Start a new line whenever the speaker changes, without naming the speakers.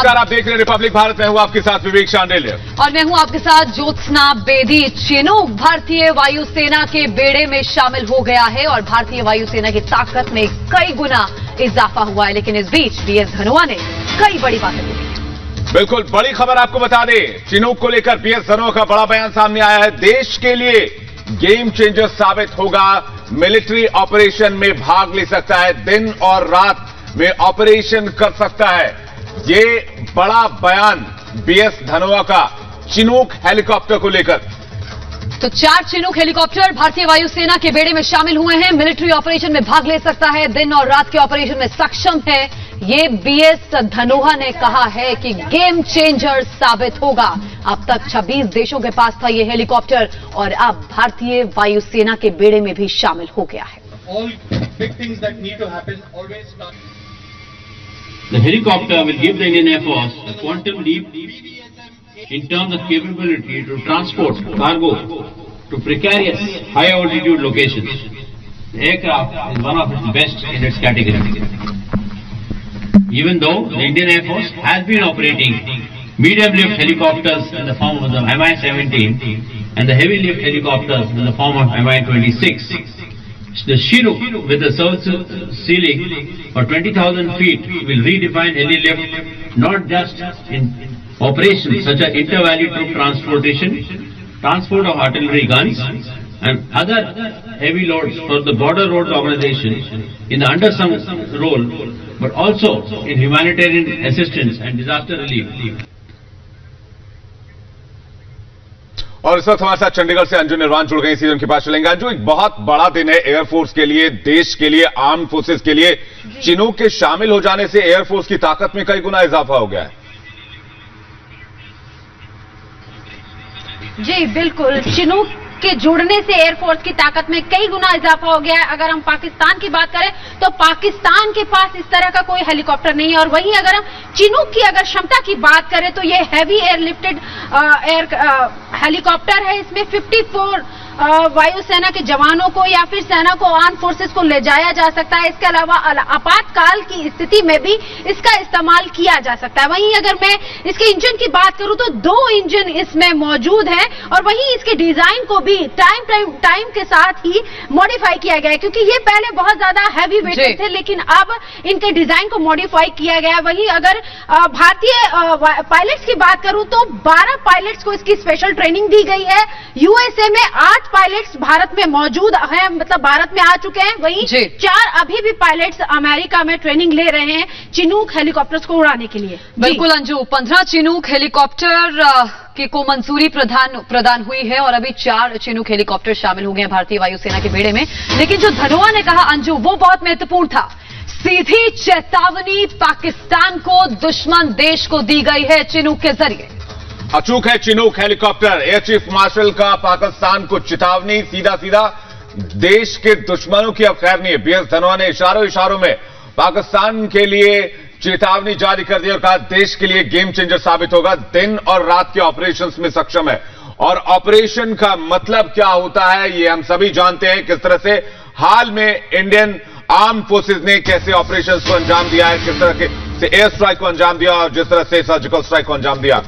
नमस्कार, आप देख रहे हैं रिपब्लिक भारत। मैं हूं आपके साथ विवेक शांडिल्य
और मैं हूं आपके साथ ज्योत्सना बेदी। चिनूक भारतीय वायुसेना के बेड़े में शामिल हो गया है और भारतीय वायुसेना की ताकत में कई गुना इजाफा हुआ है। लेकिन इस बीच बीएस धनोआ ने कई बड़ी बातें बोली।
बिल्कुल बड़ी खबर आपको बता दें, चिनूक को लेकर बीएस धनोआ का बड़ा बयान सामने आया है। देश के लिए गेम चेंजर साबित होगा, मिलिट्री ऑपरेशन में भाग ले सकता है, दिन और रात में ऑपरेशन कर सकता है। ये बड़ा बयान बीएस धनोआ का चिनूक हेलीकॉप्टर को लेकर।
तो 4 चिनूक हेलीकॉप्टर भारतीय वायुसेना के बेड़े में शामिल हुए हैं, मिलिट्री ऑपरेशन में भाग ले सकता है, दिन और रात के ऑपरेशन में सक्षम है। ये बीएस धनोआ ने कहा है कि गेम चेंजर साबित होगा। अब तक 26 देशों के पास था ये हेलीकॉप्टर और अब भारतीय वायुसेना के बेड़े में भी शामिल हो गया है।
The helicopter will give the Indian Air Force a quantum leap in terms of capability to transport cargo to precarious high-altitude locations. The aircraft is one of its best in its category. Even though the Indian Air Force has been operating medium-lift helicopters in the form of the Mi-17 and the heavy-lift helicopters in the form of Mi-26, the Chinook with a ceiling for 20,000 feet will redefine heli-lift not just in operations such as inter-valley troop transportation, transport of artillery guns and other heavy loads for the border road organization in the undersung role, but also in humanitarian assistance and disaster relief.
और इस वक्त हमारे साथ चंडीगढ़ से अंजू निर्वाण जुड़ गई, सीधे उनके पास चलेंगे। अंजू, एक बहुत बड़ा दिन है एयरफोर्स के लिए, देश के लिए, आर्म फोर्सेस के लिए। चिनूक के शामिल हो जाने से एयरफोर्स की ताकत में कई गुना इजाफा हो गया है।
जी बिल्कुल, चिनूक के जुड़ने से एयरफोर्स की ताकत में कई गुना इजाफा हो गया है। अगर हम पाकिस्तान की बात करें तो पाकिस्तान के पास इस तरह का कोई हेलीकॉप्टर नहीं है, और वहीं अगर हम चिनूक की अगर क्षमता की बात करें तो ये हैवी एयरलिफ्टेड हेलीकॉप्टर है। इसमें 54 वायुसेना के जवानों को या फिर सेना को, आर्म फोर्सेस को ले जाया जा सकता है। इसके अलावा आपातकाल की स्थिति में भी इसका इस्तेमाल किया जा सकता है। वहीं अगर मैं इसके इंजन की बात करूं तो 2 इंजन इसमें मौजूद हैं, और वहीं इसके डिजाइन को भी टाइम के साथ ही मॉडिफाई किया गया है, क्योंकि ये पहले बहुत ज्यादा हैवी वेटेड थे, लेकिन अब इनके डिजाइन को मॉडिफाई किया गया है। वहीं अगर भारतीय पायलट्स की बात करूं तो 12 पायलट्स को इसकी स्पेशल ट्रेनिंग दी गई है। यूएसए में 8 पायलट्स भारत में मौजूद हैं, मतलब भारत में आ चुके हैं। वहीं 4 अभी भी पायलट्स अमेरिका में ट्रेनिंग ले रहे हैं चिनूक हेलीकॉप्टर्स को उड़ाने के लिए।
बिल्कुल अंजू, 15 चिनूक हेलीकॉप्टर को मंजूरी प्रदान हुई है और अभी 4 चिनूक हेलीकॉप्टर शामिल हो गए हैं भारतीय वायुसेना के बेड़े में। लेकिन जो धनोआ ने कहा अंजू, वो बहुत महत्वपूर्ण था। सीधी चेतावनी पाकिस्तान को, दुश्मन देश को दी गई है चिनूक के जरिए।
अचूक है Chinook helicopter. Air chief marshal का पाकिस्तान को चेतावनी, सीधा सीधा देश के दुश्मनों की अब खैर नहीं है। बीएस धनोआ ने इशारों में पाकिस्तान के लिए चेतावनी जारी कर दी और कहा देश के लिए गेम चेंजर साबित होगा, दिन और रात के ऑपरेशंस में सक्षम है। और ऑपरेशन का मतलब क्या होता है ये हम सभी जानते हैं, किस तरह से हाल में इंडियन आर्म फोर्सेस ने कैसे ऑपरेशंस को अंजाम दिया है, किस तरह से एयर स्ट्राइक को अंजाम दिया और जिस तरह से सर्जिकल स्ट्राइक को अंजाम दिया।